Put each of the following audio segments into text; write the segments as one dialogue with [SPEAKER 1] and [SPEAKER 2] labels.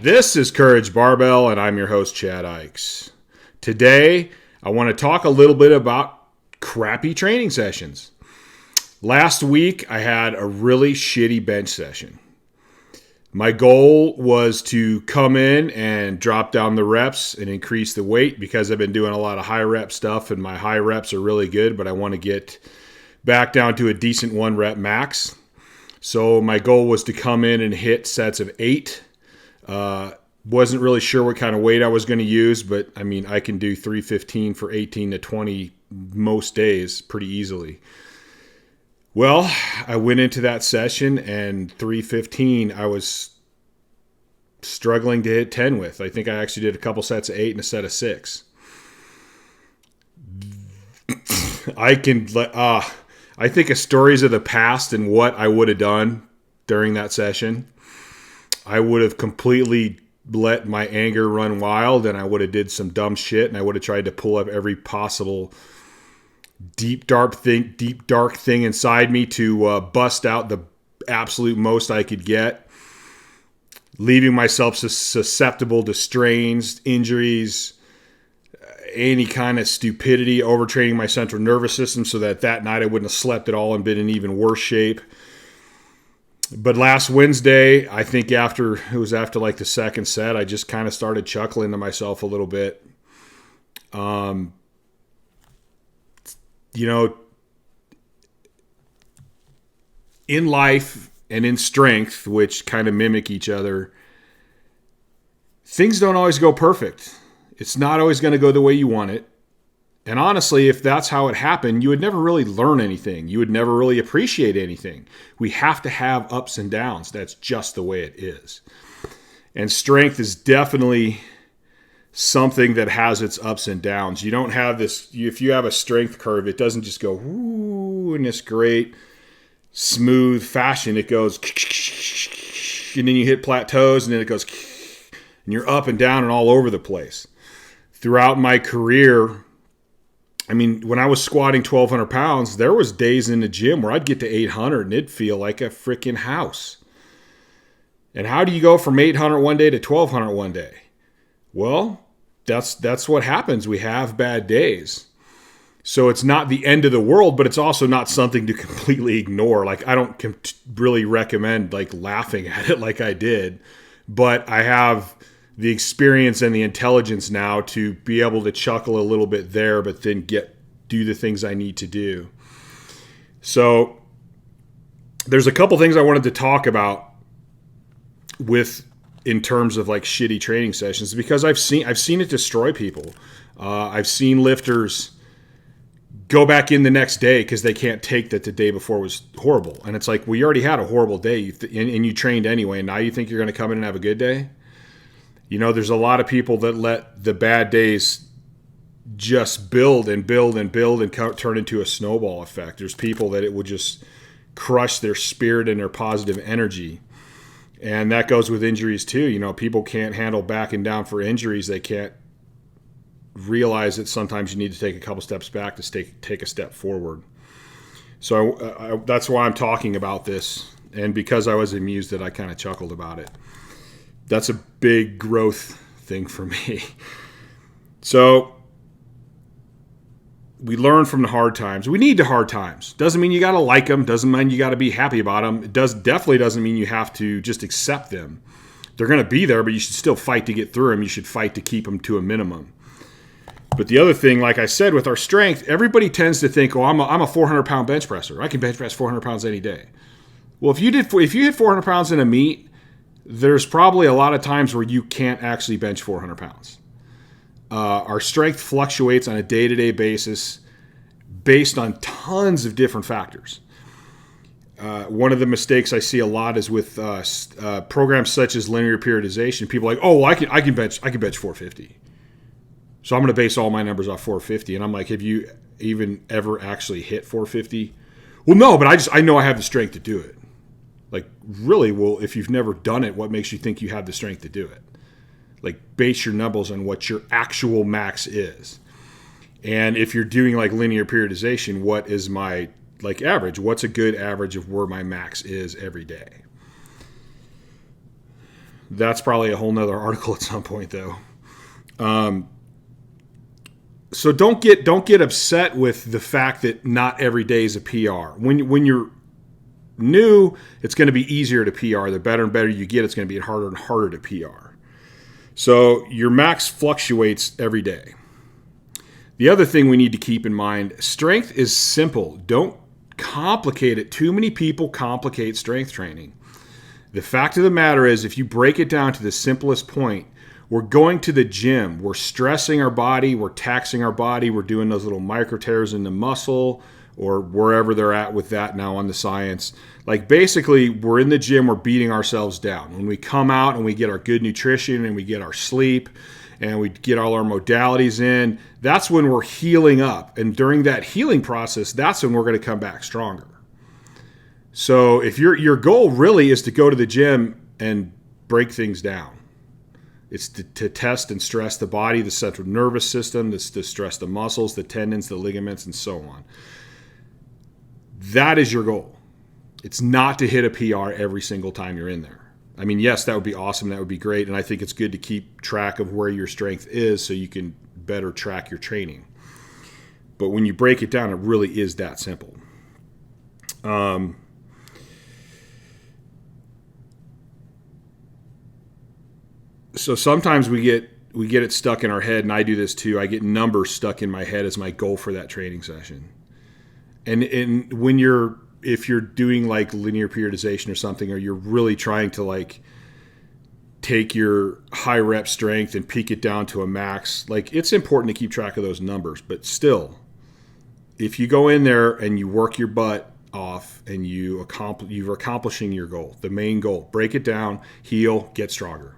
[SPEAKER 1] This is Courage Barbell, and I'm your host, Chad Ikes. Today, I want to talk a little bit about crappy training sessions. Last week, I had a really shitty bench session. My goal was to come in and drop down the reps and increase the weight because I've been doing a lot of high rep stuff, and my high reps are really good, but I want to get back down to a decent 1 rep max. So my goal was to come in and hit sets of 8. Wasn't really sure what kind of weight I was going to use, but I mean, I can do 315 for 18 to 20 most days pretty easily. Well, I went into that session and 315 I was struggling to hit 10 with. I think I actually did a couple sets of 8 and a set of 6. I think of stories of the past and what I would have done during that session. I would have completely let my anger run wild, and I would have did some dumb shit, and I would have tried to pull up every possible deep dark thing inside me to bust out the absolute most I could get, leaving myself susceptible to strains, injuries, any kind of stupidity, overtraining my central nervous system so that night I wouldn't have slept at all and been in even worse shape. But last Wednesday, I think after like the second set, I just kind of started chuckling to myself a little bit. In life and in strength, which kind of mimic each other, things don't always go perfect. It's not always going to go the way you want it. And honestly, if that's how it happened, you would never really learn anything. You would never really appreciate anything. We have to have ups and downs. That's just the way it is. And strength is definitely something that has its ups and downs. You don't have this, if you have a strength curve, it doesn't just go whoo in this great smooth fashion. It goes and then you hit plateaus and then it goes and you're up and down and all over the place. Throughout my career, I mean, when I was squatting 1,200 pounds, there was days in the gym where I'd get to 800 and it'd feel like a freaking house. And how do you go from 800 one day to 1,200 one day? Well, that's what happens. We have bad days. So it's not the end of the world, but it's also not something to completely ignore. Like, I don't really recommend like laughing at it like I did, but I have the experience and the intelligence now to be able to chuckle a little bit there, but then do the things I need to do. So there's a couple things I wanted to talk about in terms of like shitty training sessions, because I've seen it destroy people. I've seen lifters go back in the next day because they can't take that the day before was horrible. And it's like, well, you already had a horrible day and you trained anyway. And now you think you're going to come in and have a good day? There's a lot of people that let the bad days just build and build and build and turn into a snowball effect. There's people that it will just crush their spirit and their positive energy. And that goes with injuries too. People can't handle backing down for injuries. They can't realize that sometimes you need to take a couple steps back to take a step forward. So that's why I'm talking about this. And because I was amused that I kind of chuckled about it. That's a big growth thing for me. So we learn from the hard times. We need the hard times. Doesn't mean you got to like them. Doesn't mean you got to be happy about them. It definitely doesn't mean you have to just accept them. They're going to be there, but you should still fight to get through them. You should fight to keep them to a minimum. But the other thing, like I said, with our strength, everybody tends to think, I'm a 400-pound bench presser. I can bench press 400 pounds any day. Well, if you hit 400 pounds in a meet, there's probably a lot of times where you can't actually bench 400 pounds. Our strength fluctuates on a day-to-day basis based on tons of different factors. One of the mistakes I see a lot is with programs such as linear periodization. People are like, well, I can bench 450. So I'm going to base all my numbers off 450. And I'm like, have you even ever actually hit 450? Well, no, but I know I have the strength to do it. Like, really, well, if you've never done it, what makes you think you have the strength to do it? Like, base your numbers on what your actual max is. And if you're doing like linear periodization, what is my like average. What's a good average of where my max is every day? That's probably a whole nother article at some point, though. So don't get upset with the fact that not every day is a PR. When you're new, it's going to be easier to PR. The better and better you get, it's going to be harder and harder to PR. So your max fluctuates every day. The other thing we need to keep in mind, strength is simple. Don't complicate it. Too many people complicate strength training. The fact of the matter is, if you break it down to the simplest point, we're going to the gym. We're stressing our body. We're taxing our body. We're doing those little micro tears in the muscle or wherever they're at with that now on the science. Like basically, we're in the gym. We're beating ourselves down. When we come out and we get our good nutrition and we get our sleep and we get all our modalities in, that's when we're healing up. And during that healing process, that's when we're going to come back stronger. So if your goal really is to go to the gym and break things down, it's to test and stress the body, the central nervous system, to stress the muscles, the tendons, the ligaments, and so on. That is your goal. It's not to hit a PR every single time you're in there. I mean, yes, that would be awesome. That would be great. And I think it's good to keep track of where your strength is so you can better track your training. But when you break it down, it really is that simple. So sometimes we get it stuck in our head, and I do this too. I get numbers stuck in my head as my goal for that training session. And if you're doing like linear periodization or something, or you're really trying to like take your high rep strength and peak it down to a max, like it's important to keep track of those numbers. But still, if you go in there and you work your butt off and you're accomplishing your goal, the main goal, break it down, heal, get stronger.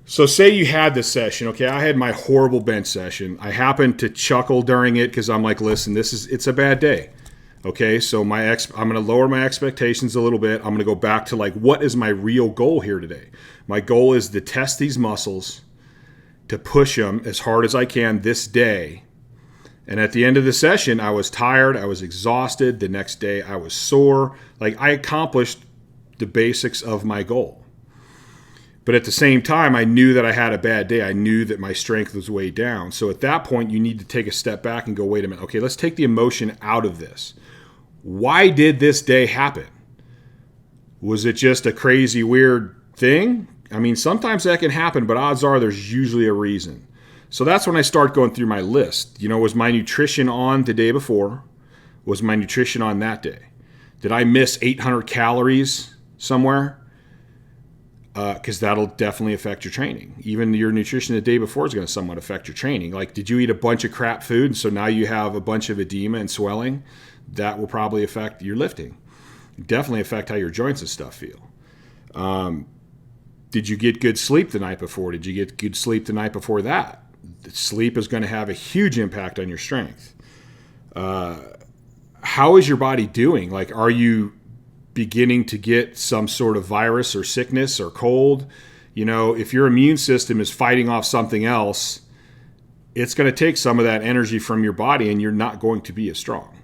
[SPEAKER 1] So say you had this session, okay, I had my horrible bench session. I happened to chuckle during it because I'm like, listen, it's a bad day. Okay, so I'm going to lower my expectations a little bit. I'm going to go back to like, what is my real goal here today? My goal is to test these muscles, to push them as hard as I can this day. And at the end of the session, I was tired, I was exhausted. The next day I was sore. Like I accomplished the basics of my goal. But at the same time, I knew that I had a bad day. I knew that my strength was way down. So at that point, you need to take a step back and go, wait a minute. Okay, let's take the emotion out of this. Why did this day happen? Was it just a crazy, weird thing? I mean, sometimes that can happen, but odds are there's usually a reason. So that's when I start going through my list. You know, was my nutrition on the day before? Was my nutrition on that day? Did I miss 800 calories somewhere? Because that'll definitely affect your training. Even your nutrition the day before is going to somewhat affect your training. Like, did you eat a bunch of crap food, and so now you have a bunch of edema and swelling? That will probably affect your lifting. Definitely affect how your joints and stuff feel. Did you get good sleep the night before? Did you get good sleep the night before that? Sleep is going to have a huge impact on your strength. How is your body doing? Like, are you beginning to get some sort of virus or sickness or cold? You know, if your immune system is fighting off something else, it's going to take some of that energy from your body and you're not going to be as strong.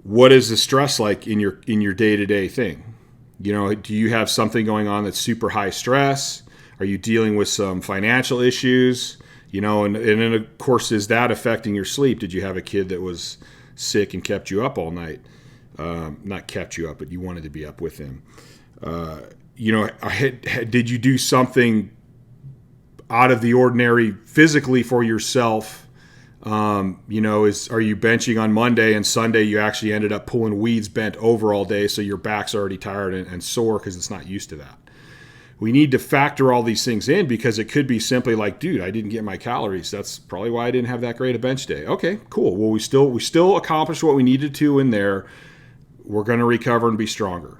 [SPEAKER 1] What is the stress like in your day-to-day thing? You know, do you have something going on that's super high stress? Are you dealing with some financial issues? You know, and then of course, is that affecting your sleep? Did you have a kid that was sick and kept you up all night? Not kept you up, but you wanted to be up with him. You know, did you do something out of the ordinary physically for yourself? You know, are you benching on Monday and Sunday you actually ended up pulling weeds bent over all day, so your back's already tired and sore because it's not used to that? We need to factor all these things in because it could be simply like, dude, I didn't get my calories. That's probably why I didn't have that great a bench day. Okay, cool. Well, we still accomplished what we needed to in there. We're going to recover and be stronger.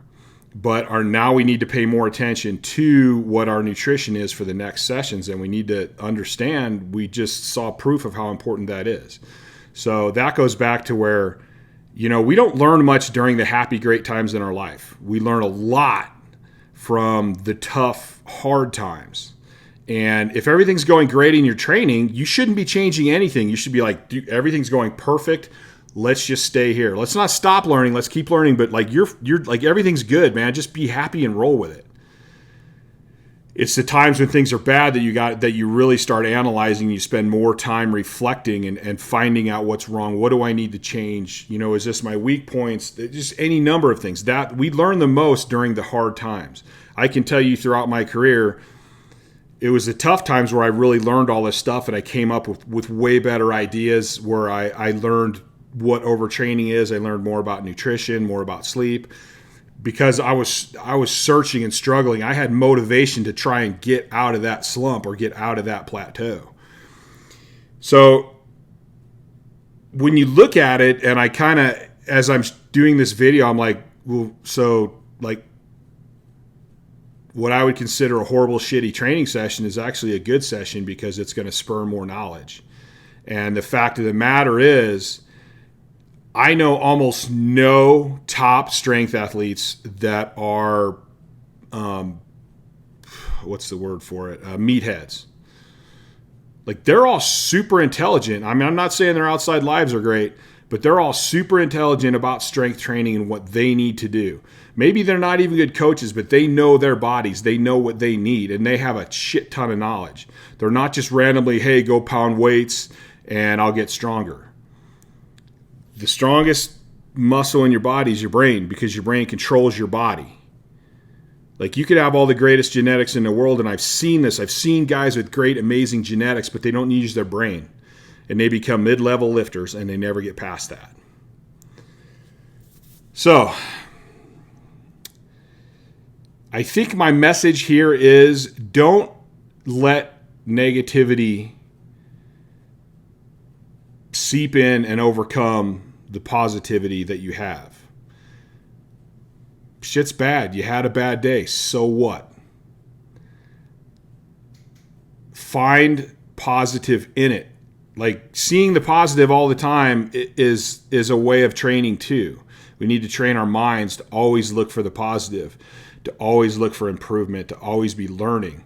[SPEAKER 1] But now we need to pay more attention to what our nutrition is for the next sessions, and we need to understand we just saw proof of how important that is. So that goes back to where, you know, we don't learn much during the happy, great times in our life. We learn a lot from the tough, hard times. And if everything's going great in your training, you shouldn't be changing anything. You should be like, dude, everything's going perfect. Let's just stay here. Let's not stop learning. Let's keep learning. But like you're like everything's good, man. Just be happy and roll with it. It's the times when things are bad that you really start analyzing. You spend more time reflecting and finding out what's wrong. What do I need to change? Is this my weak points? Just any number of things. That we learn the most during the hard times. I can tell you throughout my career, it was the tough times where I really learned all this stuff, and I came up with way better ideas where I learned what overtraining is. I learned more about nutrition, more about sleep. Because I was searching and struggling, I had motivation to try and get out of that slump or get out of that plateau. So when you look at it, and I kind of, as I'm doing this video, I'm like, well, so like what I would consider a horrible, shitty training session is actually a good session because it's going to spur more knowledge. And the fact of the matter is, I know almost no top strength athletes that are, what's the word for it? Meatheads. Like they're all super intelligent. I mean, I'm not saying their outside lives are great, but they're all super intelligent about strength training and what they need to do. Maybe they're not even good coaches, but they know their bodies. They know what they need, and they have a shit ton of knowledge. They're not just randomly, hey, go pound weights and I'll get stronger. The strongest muscle in your body is your brain because your brain controls your body. Like you could have all the greatest genetics in the world, and I've seen this. I've seen guys with great, amazing genetics, but they don't use their brain. And they become mid-level lifters, and they never get past that. So, I think my message here is don't let negativity seep in and overcome the positivity that you have. Shit's bad. You had a bad day. So what? Find positive in it. Like seeing the positive all the time is a way of training too. We need to train our minds to always look for the positive, to always look for improvement, to always be learning.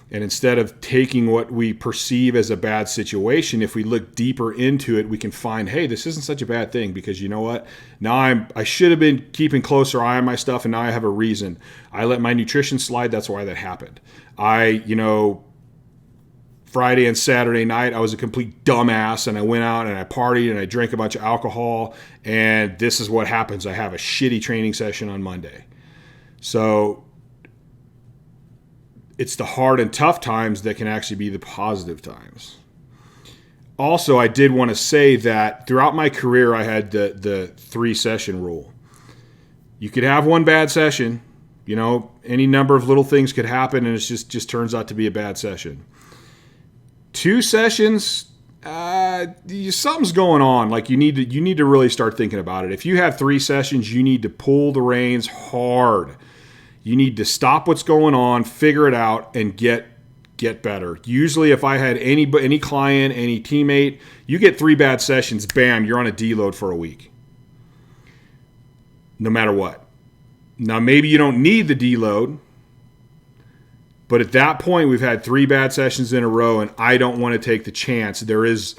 [SPEAKER 1] And instead of taking what we perceive as a bad situation, if we look deeper into it, we can find, hey, this isn't such a bad thing because you know what? Now I should have been keeping closer eye on my stuff, and now I have a reason. I let my nutrition slide. That's why that happened. Friday and Saturday night, I was a complete dumbass, and I went out and I partied and I drank a bunch of alcohol, and this is what happens. I have a shitty training session on Monday. So it's the hard and tough times that can actually be the positive times. Also, I did want to say that throughout my career, I had the 3-session rule. You could have one bad session, any number of little things could happen, and it just turns out to be a bad session. 2 sessions, something's going on. Like you need to really start thinking about it. If you have 3 sessions, you need to pull the reins hard. You need to stop what's going on, figure it out, and get better. Usually, if I had any client, any teammate, you get 3 bad sessions, bam, you're on a deload for a week. No matter what. Now, maybe you don't need the deload, but at that point, we've had 3 bad sessions in a row, and I don't want to take the chance. There is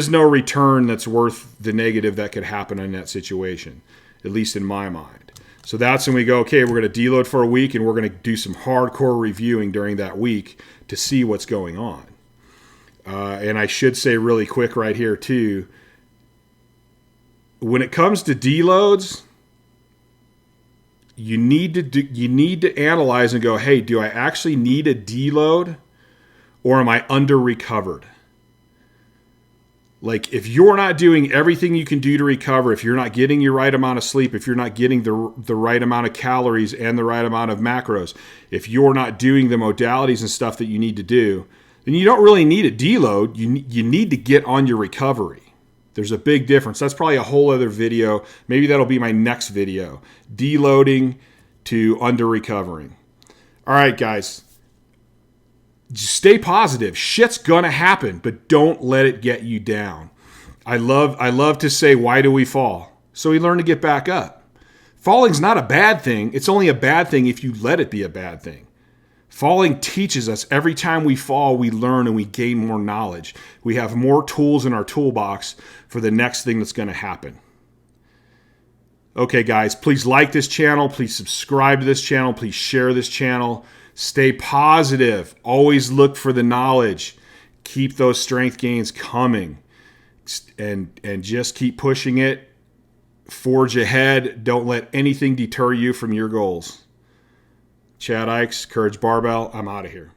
[SPEAKER 1] no return that's worth the negative that could happen in that situation, at least in my mind. So that's when we go, okay, we're going to deload for a week, and we're going to do some hardcore reviewing during that week to see what's going on. And I should say really quick right here too, when it comes to deloads, you need to analyze and go, hey, do I actually need a deload, or am I under recovered? Like if you're not doing everything you can do to recover, if you're not getting your right amount of sleep, if you're not getting the right amount of calories and the right amount of macros, if you're not doing the modalities and stuff that you need to do, then you don't really need a deload. You need to get on your recovery. There's a big difference. That's probably a whole other video. Maybe that'll be my next video. Deloading to under recovering. All right, guys. Just stay positive. Shit's gonna happen, but don't let it get you down. I love to say, why do we fall? So we learn to get back up. Falling's not a bad thing. It's only a bad thing if you let it be a bad thing. Falling teaches us. Every time we fall, we learn and we gain more knowledge. We have more tools in our toolbox for the next thing that's going to happen. Okay, guys, please like this channel. Please subscribe to this channel. Please share this channel. Stay positive. Always look for the knowledge. Keep those strength gains coming. And just keep pushing it. Forge ahead. Don't let anything deter you from your goals. Chad Ikes, Courage Barbell. I'm out of here.